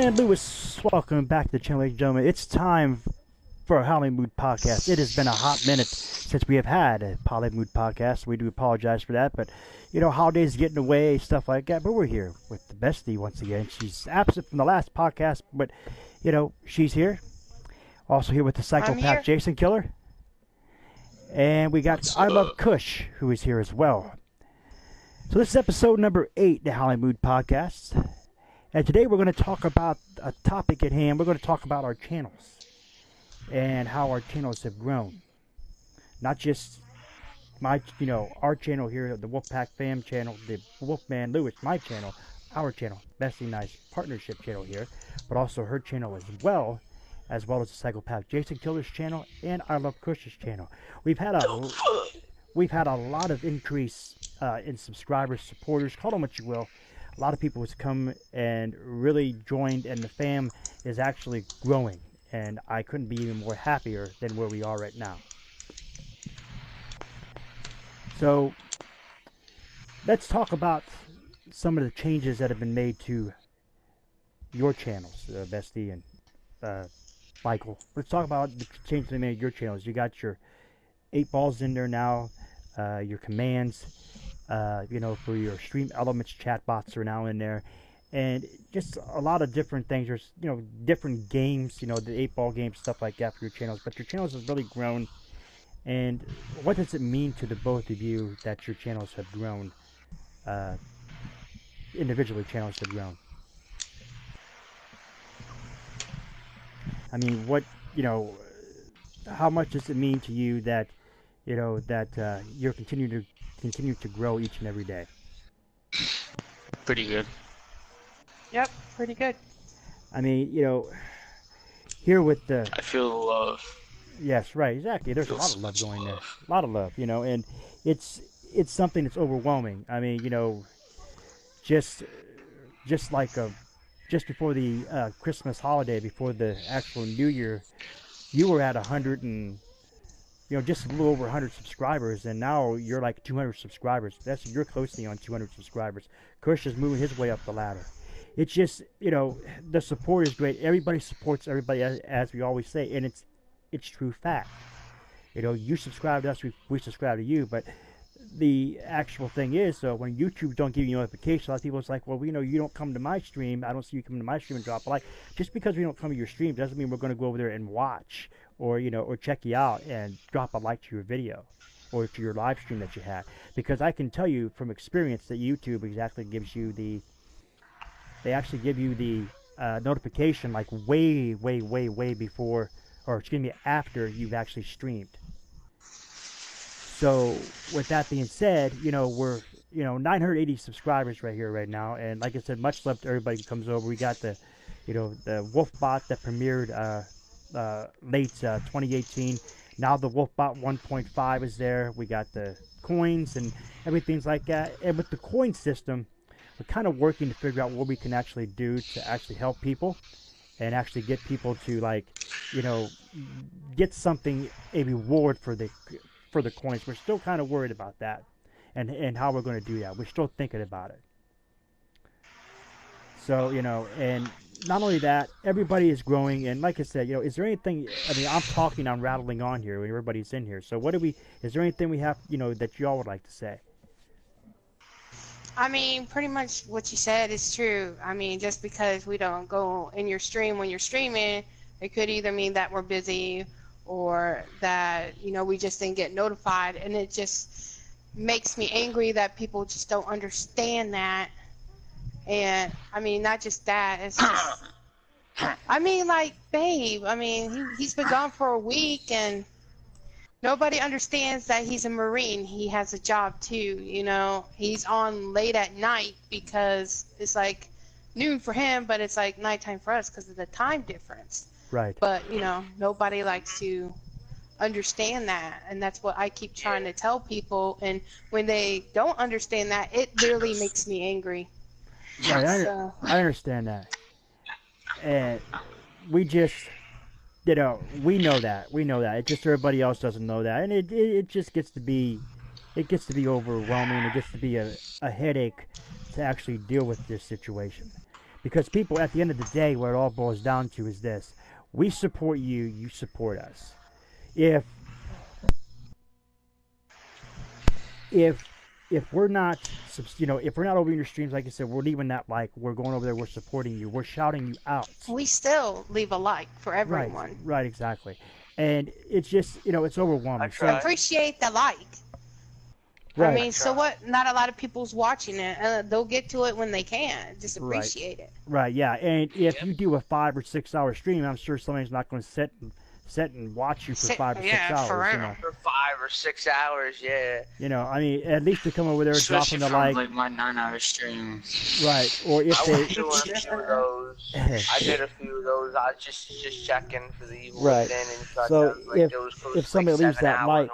Wolfman Lewis, welcome back to the channel, ladies and gentlemen. It's time for a Howling Mood podcast. It has been a hot minute since we have had a Howling Mood podcast. We do apologize for that, but holidays getting away, stuff like that. But we're here with the bestie once again. She's absent from the last podcast, but she's here. Also here with the psychopath Jason Killer, and we got I Love Kush, who is here as well. So this is episode number 8, the Howling Mood podcast. And today we're going to talk about a topic at hand. We're going to talk about our channels and how our channels have grown. Not just our channel here, the Wolfpack Fam channel, the Wolfman Lewis, my channel, our channel, Bestie Nice partnership channel here, but also her channel as well as the Psychopath Jason Killer's channel and I Love Kush's channel. We've had a lot of increase in subscribers, supporters, call them what you will. A lot of people has come and really joined, and the fam is actually growing, and I couldn't be even more happier than where we are right now. So let's talk about some of the changes that have been made to your channels, Bestie and Michael. Let's talk about the changes they made to your channels. You got your 8 balls in there now, your commands. For your stream elements, chatbots are now in there, and just a lot of different things. There's, different games, the 8-ball games, stuff like that for your channels. But your channels have really grown. And what does it mean to the both of you that your channels have grown? Individually, channels have grown. I mean, how much does it mean to you that, you're continue to grow each and every day? Pretty good. Yep, pretty good. I mean, here with the... I feel love. Yes, right, exactly. There's a lot of love going there. A lot of love, and it's something that's overwhelming. I mean, just before the Christmas holiday, before the actual New Year, you were at 100 and... just a little over 100 subscribers, and now you're like 200 subscribers. You're closely on 200 subscribers. Kush is moving his way up the ladder. It's just, the support is great. Everybody supports everybody, as we always say, and it's true fact. You subscribe to us, we subscribe to you, but the actual thing is, so when YouTube don't give you notifications, a lot of people, it's like, well, you don't come to my stream. I don't see you coming to my stream and drop a like. Just because we don't come to your stream doesn't mean we're going to go over there and watch or check you out and drop a like to your video or to your live stream that you had. Because I can tell you from experience that YouTube exactly gives you they actually give you the notification like way before, or excuse me, after you've actually streamed. So with that being said, we're 980 subscribers right here right now, and like I said, much love to everybody who comes over. We got the the Wolfbot that premiered late 2018. Now the Wolfbot 1.5 is there. We got the coins and everything's like that. And with the coin system, we're kind of working to figure out what we can actually do to actually help people and actually get people to get something, a reward for the coins. We're still kind of worried about that and how we're going to do that. We're still thinking about it. So, and not only that, everybody is growing. And like I said, is there anything, I'm rattling on here when everybody's in here. So is there anything we have, that y'all would like to say? I mean, pretty much what you said is true. I mean, just because we don't go in your stream when you're streaming, it could either mean that we're busy or that, we just didn't get notified. And it just makes me angry that people just don't understand that. And, I mean, not just that, it's just, like, babe, he's been gone for a week, and nobody understands that he's a Marine. He has a job, too, He's on late at night because it's, like, noon for him, but it's, like, nighttime for us because of the time difference. Right. But, nobody likes to understand that, and that's what I keep trying to tell people, and when they don't understand that, it literally makes me angry. Right, I understand that, and we just, we know that. It's just everybody else doesn't know that, and it just gets to be, overwhelming. It gets to be a headache to actually deal with this situation. Because people, at the end of the day, what it all boils down to is this: we support you, you support us. If if if we're not, if we're not over in your streams, like I said, we're leaving that like, we're going over there, we're supporting you, we're shouting you out. We still leave a like for everyone. Right, exactly. And it's just, it's overwhelming. So, appreciate the like. right. I mean, so what? Not a lot of people's watching it. They'll get to it when they can. Just appreciate it. Right, yeah. And if you do a 5 or 6 hour stream, I'm sure somebody's not going to sit and watch you for 5 or 6 hours. Forever. For 5 or 6 hours, yeah. I mean, at least to come over there and Especially dropping the from, like my 9-hour stream. Right, or if I they. was doing a few of those. I did a few of those. I was just checking for the evil Right. within and such. So if somebody leaves that like,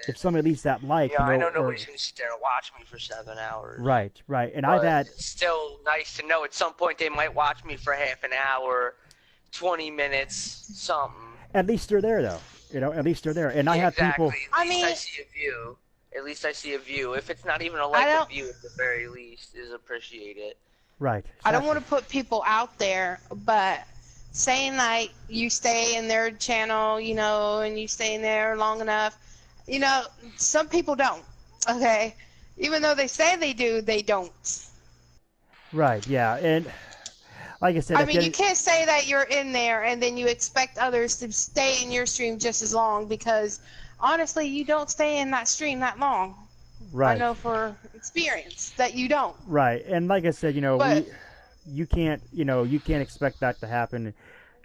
if somebody leaves that like, I know nobody's gonna sit there and watch me for 7 hours. Right, and But I've had. It's still nice to know at some point they might watch me for half an hour, 20 minutes, something. At least they're there, though. At least they're there. And I have people. At least I see a view. At least I see a view. If it's not even a view, at the very least, is appreciated. Right. I don't want to put people out there, but saying like you stay in their channel, and you stay in there long enough, some people don't. Okay, even though they say they do, they don't. Right. Yeah. And like I said, I mean, you can't say that you're in there and then you expect others to stay in your stream just as long, because honestly, you don't stay in that stream that long. Right. I know for experience that you don't. Right. And like I said, you can't expect that to happen.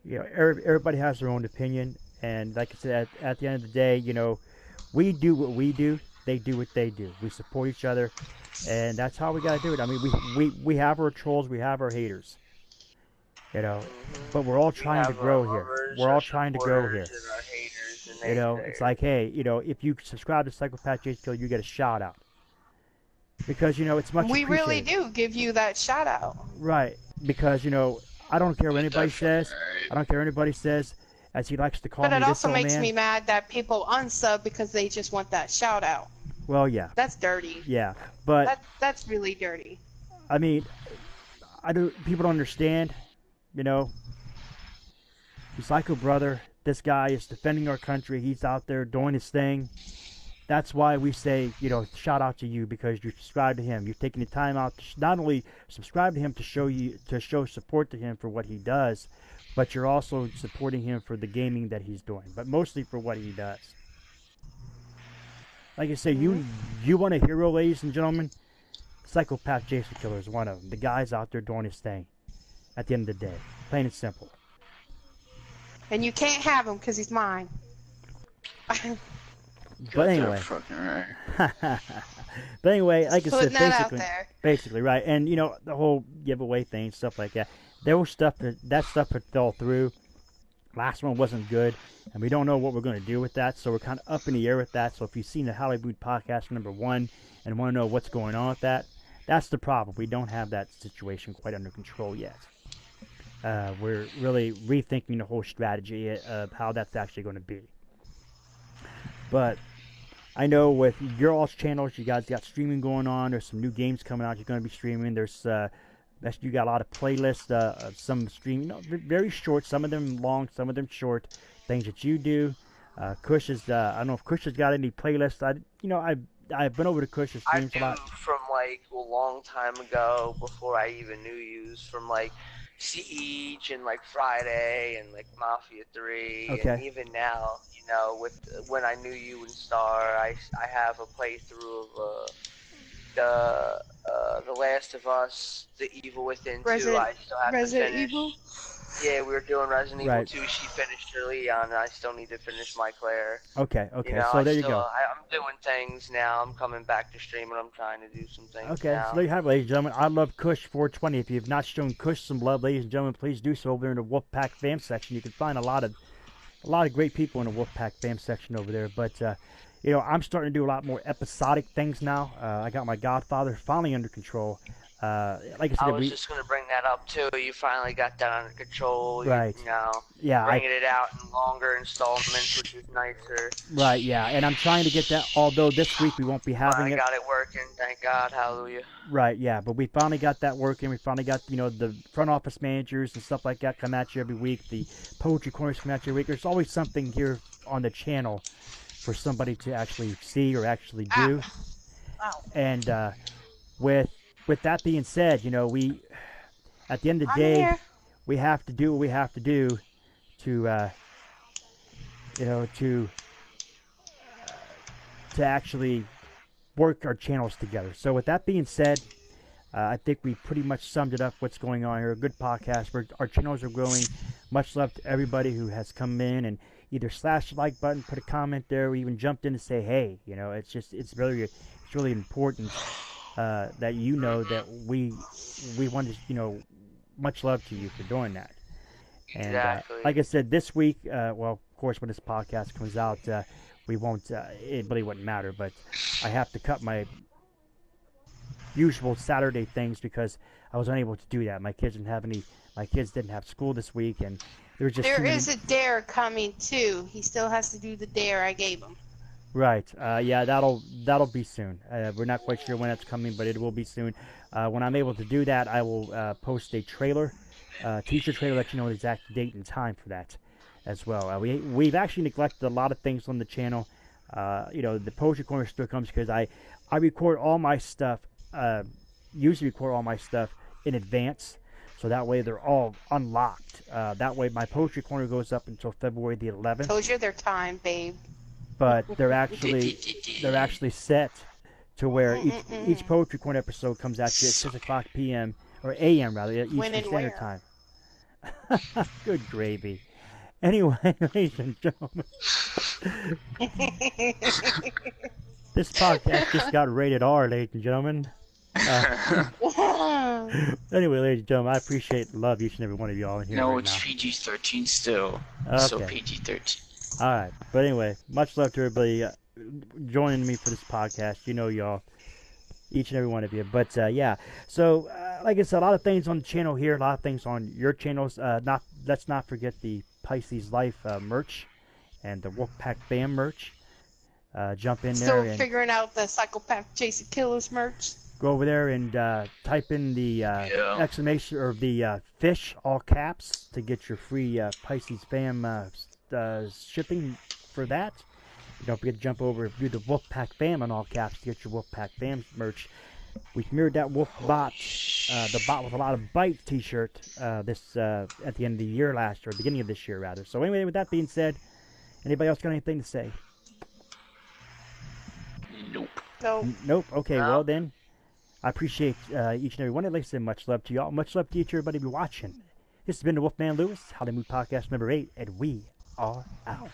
Everybody has their own opinion, and like I said, at the end of the day, we do what we do, they do what they do. We support each other, and that's how we gotta do it. I mean, we have our trolls, we have our haters. But we're all trying to grow here. We're all trying to grow here. It's like, hey, if you subscribe to Psychopath Jason Killer, you get a shout out. Because, it's much appreciated. We really do give you that shout out. Right. Because, I don't care what anybody says. I don't care what anybody says, as he likes to call me. But it this also old makes man. me mad that people unsub because they just want that shout out. Well, yeah. That's dirty. Yeah. But that's really dirty. I mean, people don't understand. Psycho Brother, this guy is defending our country. He's out there doing his thing. That's why we say, shout out to you, because you subscribe to him. You're taking the time out to not only subscribe to him to show support to him for what he does, but you're also supporting him for the gaming that he's doing, but mostly for what he does. Like I say, you want a hero, ladies and gentlemen? Psychopath Jason Killer is one of them. The guy's out there doing his thing. At the end of the day, plain and simple. And you can't have him because he's mine. But anyway, like I said, basically, right? And the whole giveaway thing, stuff like that. There was stuff that fell through. Last one wasn't good, and we don't know what we're going to do with that. So we're kind of up in the air with that. So if you've seen the Hollywood podcast #1 and want to know what's going on with that, that's the problem. We don't have that situation quite under control yet. We're really rethinking the whole strategy of how that's actually going to be. But I know with your all's channels, you guys got streaming going on. There's some new games coming out. You're going to be streaming. There's you got a lot of playlists of some streaming, very short. Some of them long, some of them short. Things that you do. Kush is. I don't know if Kush has got any playlists. I've been over to Kush's streams a lot. From like a long time ago, before I even knew you, from like Siege and like Friday and like Mafia 3, and even now, with when I knew you and Star, I have a playthrough of the Last of Us, The Evil Within 2. I still have to finish. Evil? Yeah, we were doing Resident Evil 2. She finished her Leon, and I still need to finish my Claire. Okay. So there you go. I'm doing things now. I'm coming back to stream, and I'm trying to do some things now. So there you have it, ladies and gentlemen. I love Kush 420. If you have not shown Kush some love, ladies and gentlemen, please do so over there in the Wolfpack fam section. You can find a lot of great people in the Wolfpack fam section over there. But I'm starting to do a lot more episodic things now. I got my Godfather finally under control. Like I said, I was just gonna bring that up too. You finally got that under control. Right. Yeah. Bringing it out in longer installments, which is nicer. Right. Yeah. And I'm trying to get that. Although this week we won't be having finally it. Got it working. Thank God. Hallelujah. Right. Yeah. But we finally got that working. We finally got the front office managers and stuff like that come at you every week. The poetry corners come at you every week. There's always something here on the channel for somebody to actually see or actually do. Wow. And with that being said, we at the end of the day, we have to do what we have to do to to actually work our channels together. So with that being said, I think we pretty much summed it up what's going on here. A good podcast. Our channels are growing. Much love to everybody who has come in and either slashed the like button, put a comment there, or even jumped in to say, hey, it's really important that that we want to, much love to you for doing that. And exactly. Like I said, this week, well, of course, when this podcast comes out, we won't, it really wouldn't matter, but I have to cut my usual Saturday things because I was unable to do that. My kids didn't have school this week, and there was just There is a dare coming too. He still has to do the dare I gave him. Right. Yeah, that'll be soon. We're not quite sure when that's coming, but it will be soon. When I'm able to do that, I will post a trailer, teaser trailer, let you know the exact date and time for that as well. We've actually neglected a lot of things on the channel. The Poetry Corner still comes because I record all my stuff, usually record all my stuff in advance, so that way they're all unlocked. That way my Poetry Corner goes up until February the 11th. Told you their time, babe. But they're actually set to where each Poetry Corner episode comes at you at 6 o'clock p.m. or a.m. rather, Eastern Standard Time. Good gravy. Anyway, ladies and gentlemen, this podcast just got rated R, ladies and gentlemen. Anyway, ladies and gentlemen, I appreciate and love each and every one of y'all in here. No, right it's now. PG-13 still. Okay. So PG-13. All right, but anyway, much love to everybody joining me for this podcast. Y'all, each and every one of you. But yeah, so like I said, a lot of things on the channel here, a lot of things on your channels. Let's not forget the Pisces Life merch and the Wolfpack Bam merch. Jump in there. Still figuring out the Psychopath Chasing Killers merch. Go over there and type in the exclamation or the fish, all caps, to get your free Pisces Bam shipping for that. Don't forget to jump over and do the Wolfpack Bam on all caps to get your Wolfpack Bam merch. We mirrored that Wolf Bot, the Bot with a lot of bite t-shirt this at the end of the year last year, beginning of this year rather. So anyway, with that being said, anybody else got anything to say? Nope. Nope. Okay, well then, I appreciate each and every one. Like I said, much love to y'all. Much love to each and everybody be watching. This has been the Wolfman Lewis, Howling Mood Podcast number 8, and we are out.